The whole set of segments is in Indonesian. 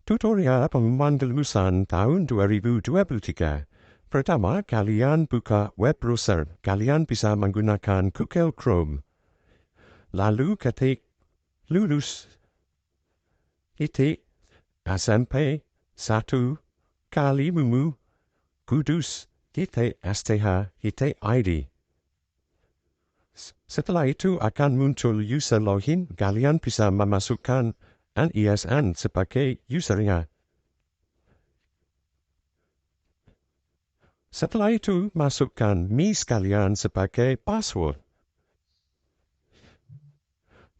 Tutorial Pengumuman Kelulusan tahun 2023. Pertama, kalian buka web browser. Kalian bisa menggunakan Google Chrome. Lalu ketik lulus titik SMP 1 Kalimumu Kudus titik STH titik ID. Setelah itu akan muncul user login. Kalian bisa memasukkan ISN sebagai usernya. Setelah itu, masukkan mis kalian sebagai password.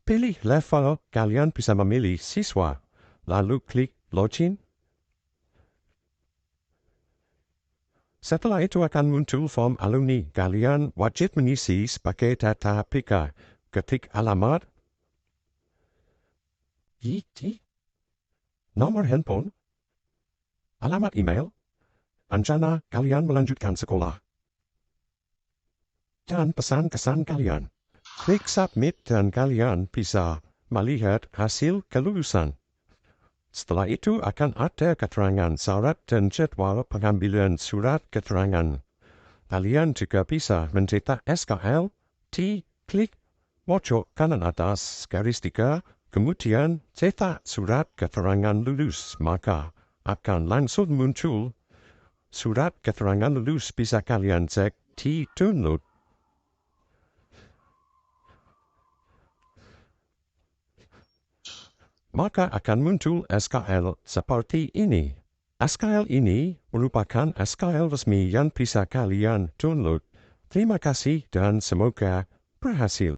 Pilih level, kalian bisa memilih siswa. Lalu klik login. Setelah itu akan muncul form alumni. Kalian wajib mengisi sebagai data APK. Ketik alamat, nomor handphone, alamat email, rencana kalian melanjutkan sekolah, dan pesan kesan kalian. Klik submit dan kalian bisa melihat hasil kelulusan. Setelah itu akan ada keterangan syarat dan jadwal pengambilan surat keterangan. Kalian juga bisa mencetak SKL, klik pojok kanan atas garis 3, kemudian cetak surat keterangan lulus, maka akan langsung muncul surat keterangan lulus. Bisa kalian cek di download. Maka akan muncul SKL seperti ini. SKL ini merupakan SKL resmi yang bisa kalian download. Terima kasih dan semoga berhasil.